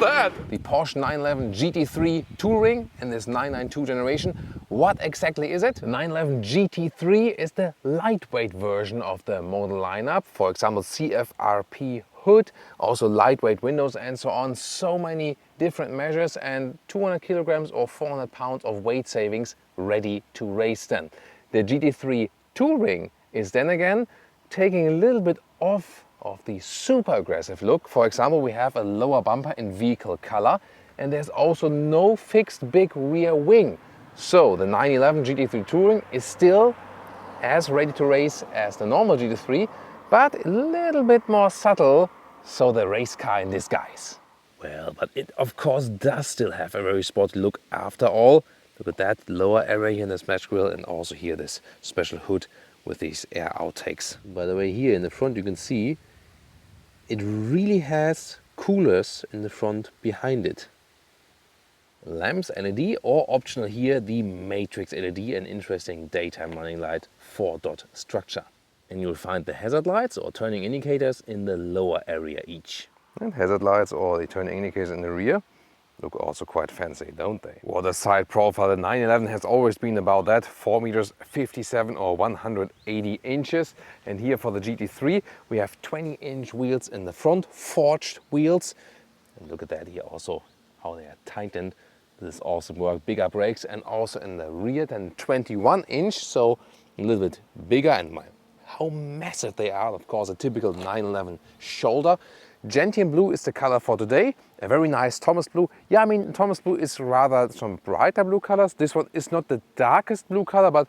that? The Porsche 911 GT3 Touring in this 992 generation. What exactly is it? The 911 GT3 is the lightweight version of the model lineup. For example, CFRP hood, also lightweight windows and so on. So many different measures and 200 kilograms or 400 pounds of weight savings ready to race then. The GT3 Touring is then again taking a little bit off of the super aggressive look. For example, we have a lower bumper in vehicle color and there's also no fixed big rear wing. So the 911 GT3 Touring is still as ready to race as the normal GT3, but a little bit more subtle, so the race car in disguise. Well, but it of course does still have a very sporty look after all. Look at that lower area here in the smash grille and also here this special hood with these air outtakes. By the way, here in the front you can see it really has coolers in the front behind it. Lamps LED or optional here the matrix LED, an interesting daytime running light 4-dot structure. And you'll find the hazard lights or turning indicators in the lower area each. And hazard lights or the turning indicators in the rear look also quite fancy, don't they? What a side profile. The 911 has always been about that, 4 meters 57 or 180 inches. And here for the GT3 we have 20-inch wheels in the front, forged wheels. And look at that here also, how they are tightened. This is awesome work, bigger brakes, and also in the rear then 21-inch, so a little bit bigger, and how massive they are. Of course, a typical 911 shoulder. Gentian blue is the color for today, a very nice Thomas blue. Yeah, I mean, Thomas blue is rather some brighter blue colors. This one is not the darkest blue color, but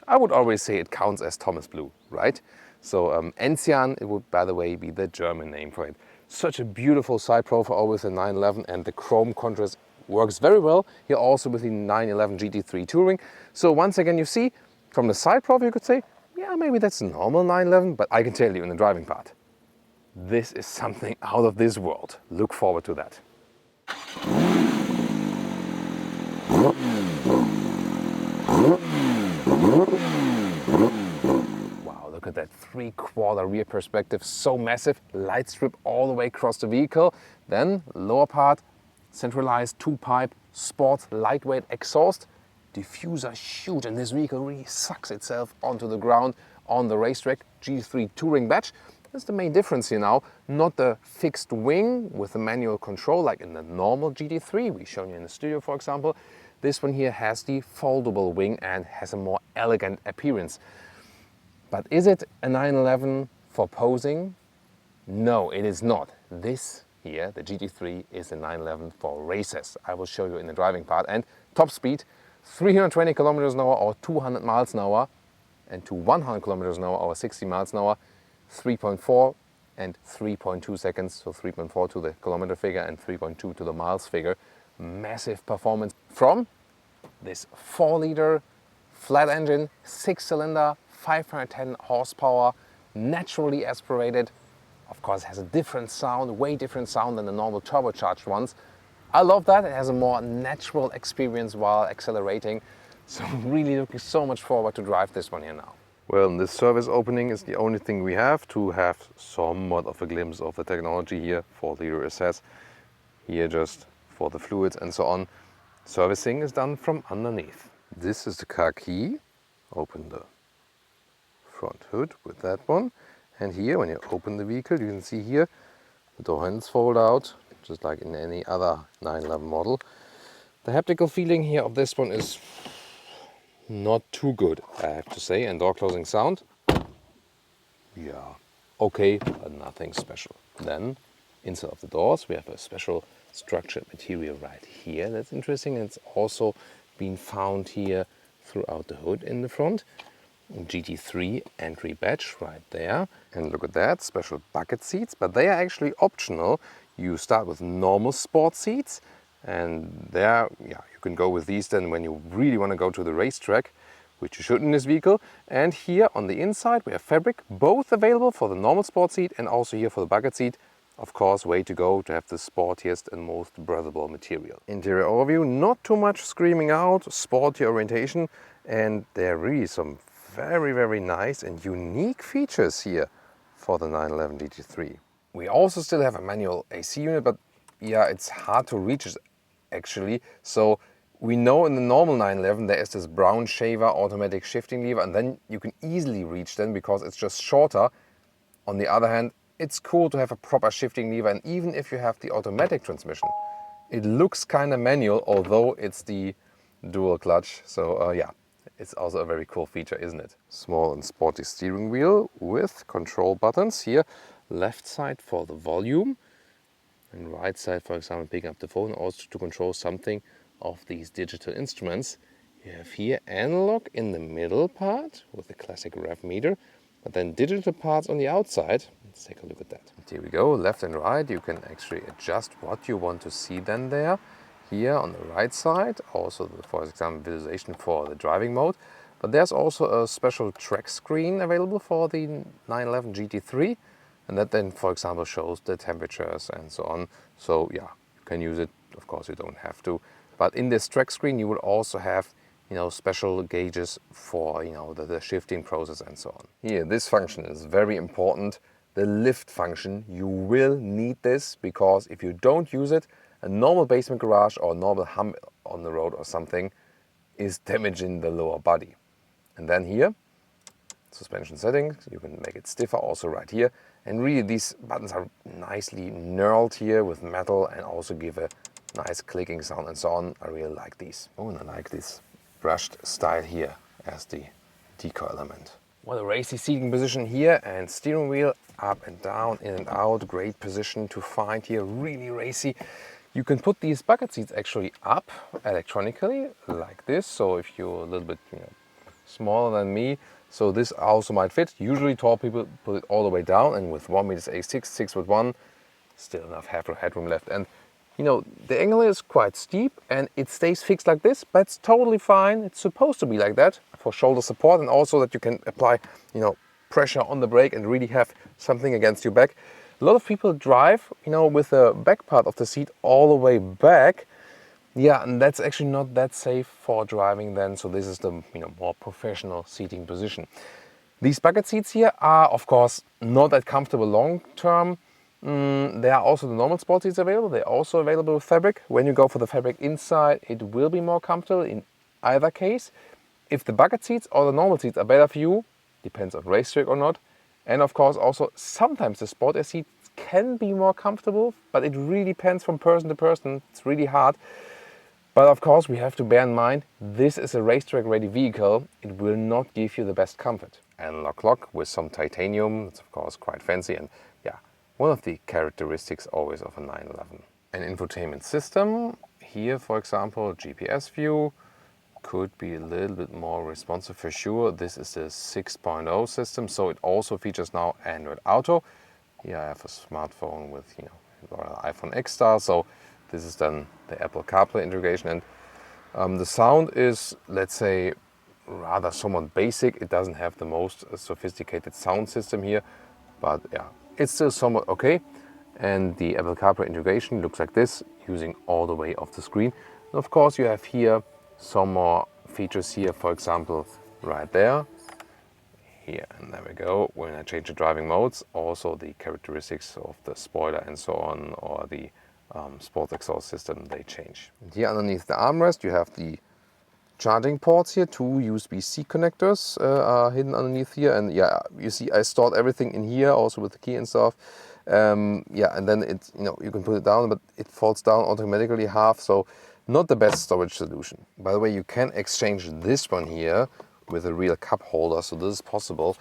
I would always say it counts as Thomas blue, right? So Enzian, it would, by the way, be the German name for it. Such a beautiful side profile with the 911, and the chrome contrast works very well here also with the 911 GT3 Touring. So once again, you see from the side profile you could say, yeah, maybe that's a normal 911, but I can tell you in the driving part, this is something out of this world. Look forward to that. Wow, look at that 3/4 rear perspective, so massive, light strip all the way across the vehicle. Then lower part, centralized 2-pipe sports lightweight exhaust, diffuser huge, and this vehicle really sucks itself onto the ground on the racetrack. GT3 Touring badge. That's the main difference here now, not the fixed wing with the manual control like in the normal GT3 we've shown you in the studio, for example. This one here has the foldable wing and has a more elegant appearance. But is it a 911 for posing? No, it is not. This here, the GT3, is a 911 for races. I will show you in the driving part. And top speed, 320 kilometers an hour or 200 miles an hour, and to 100 kilometers an hour or 60 miles an hour, 3.4 and 3.2 seconds. So 3.4 to the kilometer figure and 3.2 to the miles figure. Massive performance from this 4-liter flat engine, 6-cylinder, 510 horsepower, naturally aspirated. Of course, it has a different sound, way different sound than the normal turbocharged ones. I love that. It has a more natural experience while accelerating. So really looking so much forward to drive this one here now. Well, this service opening is the only thing we have to have somewhat of a glimpse of the technology here. 4-liter assess here just for the fluids and so on. Servicing is done from underneath. This is the car key. Open the front hood with that one. And here, when you open the vehicle, you can see here the door handles fold out, just like in any other 911 model. The haptical feeling here of this one is not too good, I have to say. And door closing sound, yeah, okay, but nothing special. Then, inside of the doors, we have a special structured material right here. That's interesting. It's also been found here throughout the hood in the front. GT3 entry badge right there. And look at that, special bucket seats, but they are actually optional. You start with normal sport seats, and there, yeah, you can go with these then when you really want to go to the racetrack, which you should in this vehicle. And here on the inside we have fabric, both available for the normal sport seat and also here for the bucket seat. Of course, way to go to have the sportiest and most breathable material. Interior overview, not too much screaming out, sporty orientation, and there are really some very, very nice and unique features here for the 911 GT3. We also still have a manual AC unit, but yeah, it's hard to reach it actually. So we know in the normal 911 there is this brown shaver automatic shifting lever, and then you can easily reach them because it's just shorter. On the other hand, it's cool to have a proper shifting lever, and even if you have the automatic transmission, it looks kind of manual, although it's the dual clutch. So yeah, it's also a very cool feature, isn't it? Small and sporty steering wheel with control buttons here. Left side for the volume, and right side, for example, picking up the phone, also to control something of these digital instruments. You have here analog in the middle part with the classic rev meter, but then digital parts on the outside. Let's take a look at that. Here we go, left and right. You can actually adjust what you want to see then there. Here on the right side, also for example visualization for the driving mode. But there's also a special track screen available for the 911 GT3. And that then, for example, shows the temperatures and so on. So yeah, you can use it. Of course, you don't have to. But in this track screen, you will also have, special gauges for, the shifting process and so on. Here, this function is very important. The lift function, you will need this, because if you don't use it, a normal basement garage or a normal hump on the road or something is damaging the lower body. And then here, suspension settings, you can make it stiffer also right here. And really these buttons are nicely knurled here with metal and also give a nice clicking sound and so on. I really like these. Oh, and I like this brushed style here as the deco element. What a racy seating position here, and steering wheel up and down, in and out, great position to find here, really racy. You can put these bucket seats actually up electronically like this. So if you're a little bit smaller than me, so this also might fit. Usually tall people put it all the way down, and with 1m86, 6'1", still enough headroom left. And the angle is quite steep and it stays fixed like this, but it's totally fine. It's supposed to be like that for shoulder support, and also that you can apply, pressure on the brake and really have something against your back. A lot of people drive, with the back part of the seat all the way back. Yeah, and that's actually not that safe for driving then. So this is the more professional seating position. These bucket seats here are, of course, not that comfortable long term. There are also the normal sport seats available. They're also available with fabric. When you go for the fabric inside, it will be more comfortable in either case. If the bucket seats or the normal seats are better for you, depends on race track or not. And of course also sometimes the sport air seats can be more comfortable, but it really depends from person to person. It's really hard. But of course we have to bear in mind, this is a racetrack ready vehicle. It will not give you the best comfort. Analog lock with some titanium, it's of course quite fancy, and yeah, one of the characteristics always of a 911. An infotainment system, here for example GPS view, could be a little bit more responsive for sure. This is the 6.0 system, so it also features now Android Auto. Here I have a smartphone with iPhone X style, so this is then the Apple CarPlay integration, and the sound is, let's say, rather somewhat basic. It doesn't have the most sophisticated sound system here, but yeah, it's still somewhat okay. And the Apple CarPlay integration looks like this, using all the way off the screen. And of course you have here some more features here, for example, right there. Here, and there we go. When I change the driving modes, also the characteristics of the spoiler and so on, or the sports exhaust system, they change. And here underneath the armrest you have the charging ports here. 2 USB-C connectors are hidden underneath here, and yeah, you see I stored everything in here also with the key and stuff. Yeah, and then it's, you can put it down, but it falls down automatically half, so not the best storage solution. By the way, you can exchange this one here with a real cup holder, so this is possible.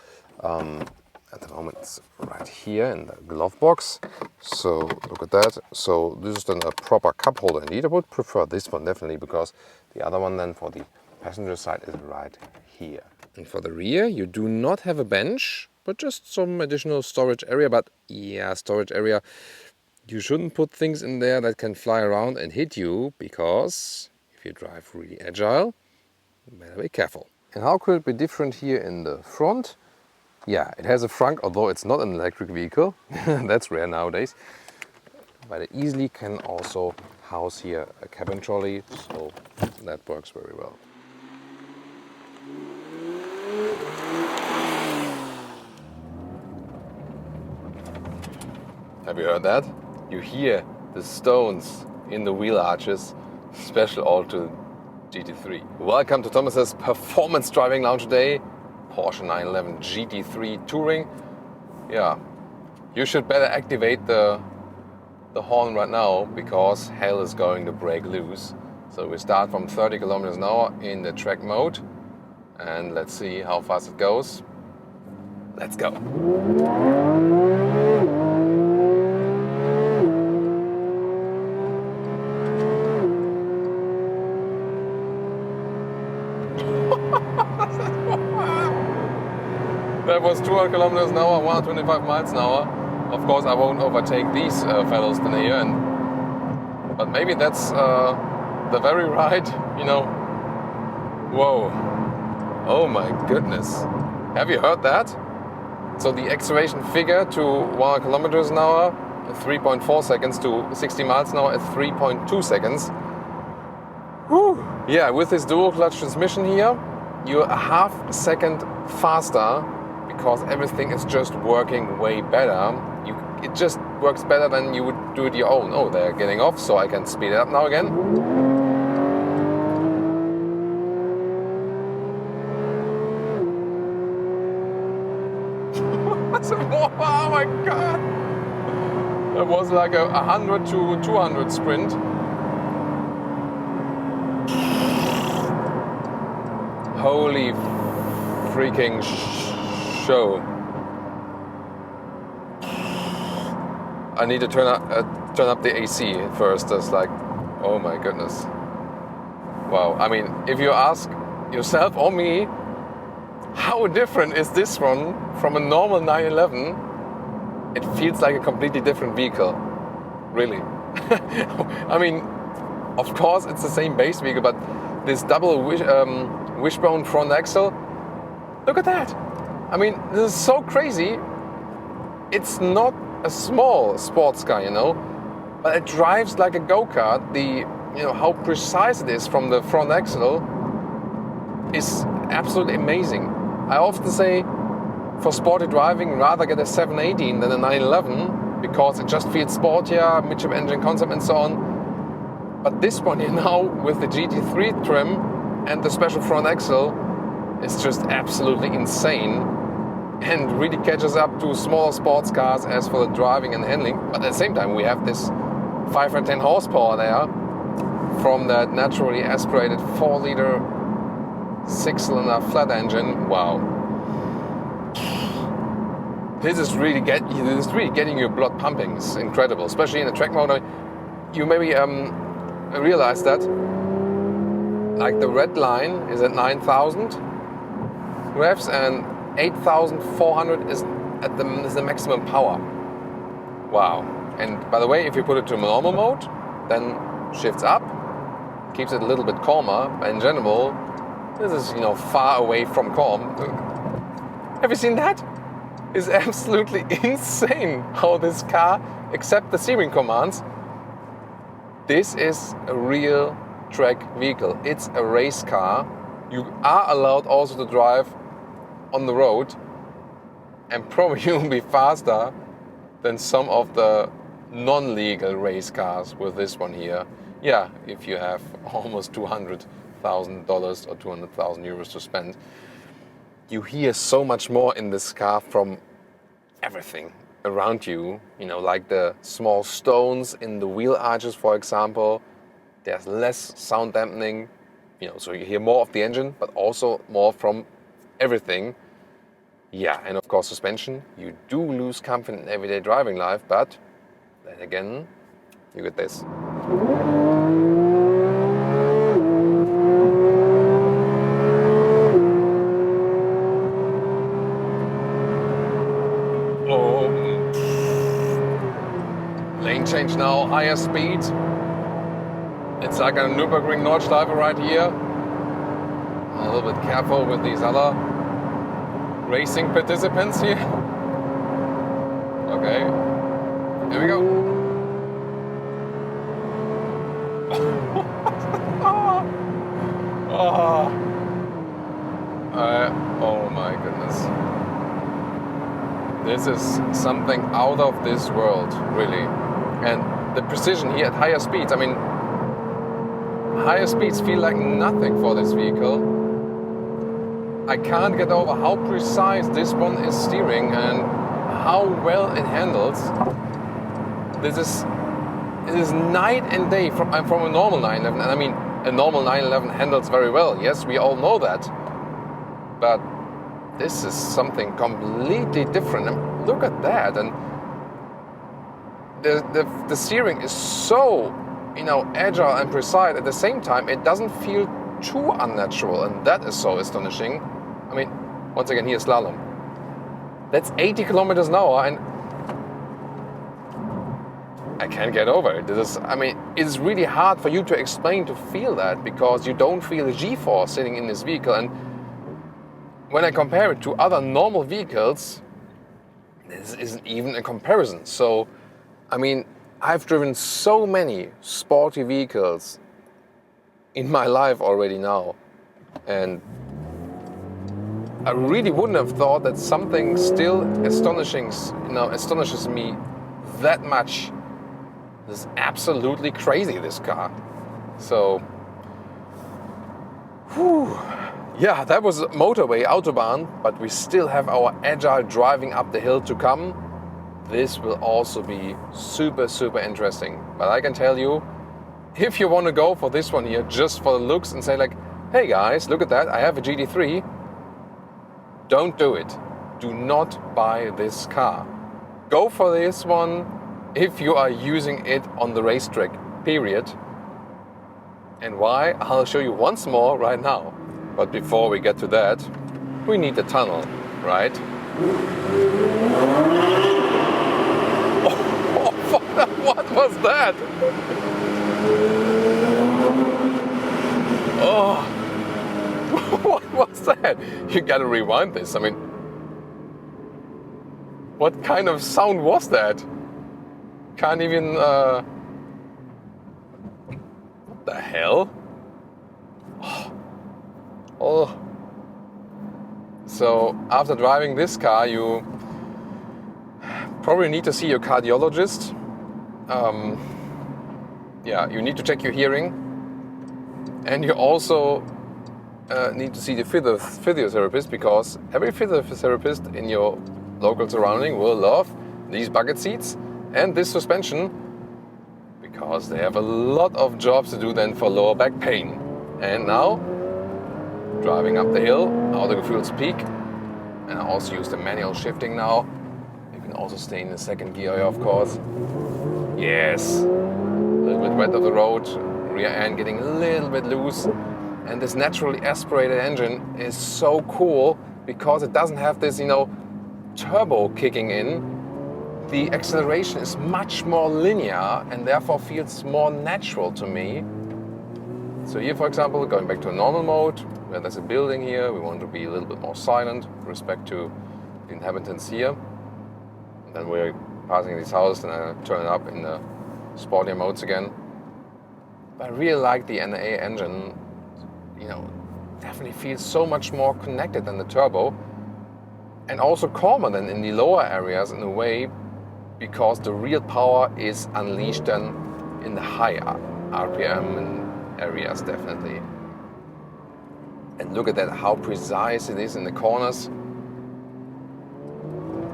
At the moment it's right here in the glove box, so look at that. So this is then a proper cup holder indeed. I would prefer this one definitely, because the other one then for the passenger side is right here. And for the rear you do not have a bench, but just some additional storage area. But yeah, storage area, you shouldn't put things in there that can fly around and hit you, because if you drive really agile, you better be careful. And how could it be different here in the front? Yeah, it has a frunk, although it's not an electric vehicle. That's rare nowadays. But it easily can also house here a cabin trolley, so that works very well. Have you heard that? You hear the stones in the wheel arches, special all to GT3. Welcome to Thomas's Performance Driving Lounge today, Porsche 911 GT3 Touring. Yeah, you should better activate the horn right now because hell is going to break loose. So we start from 30 kilometers an hour in the track mode and let's see how fast it goes. Let's go. That was 200 kilometers an hour, 125 miles an hour. Of course, I won't overtake these fellows in here, but maybe that's the very right, you know. Whoa. Oh my goodness. Have you heard that? So the acceleration figure to 100 kilometers an hour, 3.4 seconds to 60 miles an hour at 3.2 seconds. Whew. Yeah, with this dual clutch transmission here, you're a half second faster because everything is just working way better. It just works better than you would do it your own. Oh, they're getting off, so I can speed it up now again. Oh my god! That was like a 100 to 200 sprint. Holy freaking show. I need to turn up the AC first. That's like, oh my goodness. Wow. I mean, if you ask yourself or me, how different is this one from a normal 911? It feels like a completely different vehicle. Really. I mean, of course it's the same base vehicle, but this double wishbone front axle, look at that. I mean, this is so crazy. It's not a small sports car, you know, but it drives like a go-kart. How precise it is from the front axle is absolutely amazing. I often say for sporty driving, rather get a 718 than a 911 because it just feels sportier, midship engine concept and so on. But this one here now with the GT3 trim and the special front axle is just absolutely insane and really catches up to smaller sports cars as for the driving and handling. But at the same time, we have this 510 horsepower there from that naturally aspirated 4-liter 6-cylinder flat engine. Wow. This is really getting your blood pumping. It's incredible, especially in the track mode. You maybe realize that, like the red line is at 9,000 revs and 8,400 is the maximum power. Wow. And by the way, if you put it to normal mode, then shifts up, keeps it a little bit calmer. But in general, this is, far away from calm. Have you seen that? It's absolutely insane how this car accepts the steering commands. This is a real track vehicle. It's a race car. You are allowed also to drive on the road, and probably you'll be faster than some of the non-legal race cars with this one here. Yeah, if you have almost $200,000 or 200,000 euros to spend. You hear so much more in this car from everything around you, like the small stones in the wheel arches, for example. There's less sound dampening, so you hear more of the engine, but also more from everything. Yeah, and of course suspension. You do lose comfort in everyday driving life, but then again, you get this. Oh, lane change now, higher speed. It's like a Nürburgring Nordschleife right here. A little bit careful with these other racing participants here. Okay, here we go. Oh my goodness. This is something out of this world, really. And the precision here at higher speeds. I mean, higher speeds feel like nothing for this vehicle. I can't get over how precise this one is steering and how well it handles. It is night and day from a normal 911, and I mean a normal 911 handles very well. Yes, we all know that, but this is something completely different. And look at that, and the steering is so agile and precise. At the same time, it doesn't feel too unnatural, and that is so astonishing. I mean, once again, here's slalom. That's 80 kilometers an hour, and I can't get over it. It's really hard for you to explain, to feel that, because you don't feel the G-force sitting in this vehicle. And when I compare it to other normal vehicles, this isn't even a comparison. So, I mean, I've driven so many sporty vehicles in my life already now, and I really wouldn't have thought that something still astonishes me that much. This is absolutely crazy, this car. So, yeah, that was motorway, Autobahn, but we still have our agile driving up the hill to come. This will also be super, super interesting. But I can tell you, if you want to go for this one here just for the looks and say like, hey guys, look at that, I have a GT3, don't do it. Do not buy this car. Go for this one if you are using it on the racetrack, period. And why? I'll show you once more right now. But before we get to that, we need the tunnel, right? What was that? Oh, what was that? You gotta rewind this. I mean, what kind of sound was that? Can't even, what the hell? Oh. So after driving this car, you probably need to see your cardiologist. You need to check your hearing, and you also need to see the physiotherapist, because every physiotherapist in your local surrounding will love these bucket seats and this suspension, because they have a lot of jobs to do then for lower back pain. And now, driving up the hill, Autogefuel's peak, and I also use the manual shifting now. You can also stay in the second gear, of course. Yes, a little bit wet of the road, rear end getting a little bit loose, and this naturally aspirated engine is so cool because it doesn't have this, turbo kicking in. The acceleration is much more linear and therefore feels more natural to me. So here, for example, going back to a normal mode, where there's a building here, we want to be a little bit more silent with respect to the inhabitants here. And then we're passing these houses, and I turn it up in the sportier modes again. But I really like the NA engine. Definitely feels so much more connected than the turbo, and also calmer than in the lower areas in a way, because the real power is unleashed then in the high RPM and areas, definitely. And look at that, how precise it is in the corners.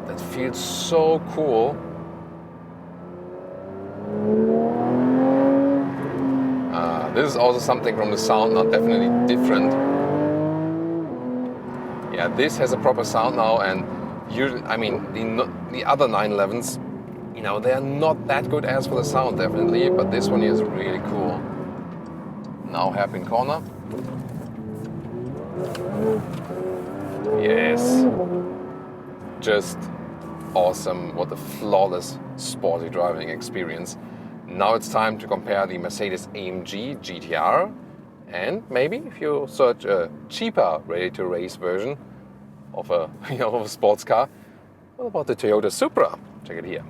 That feels so cool. This is also something from the sound now, definitely different. Yeah, this has a proper sound now, and usually, the other 911s, they are not that good as for the sound, definitely, but this one is really cool. Now hairpin corner. Yes. Just awesome. What a flawless sporty driving experience. Now it's time to compare the Mercedes-AMG GTR, and maybe if you search a cheaper ready-to-race version of a sports car, what about the Toyota Supra? Check it here.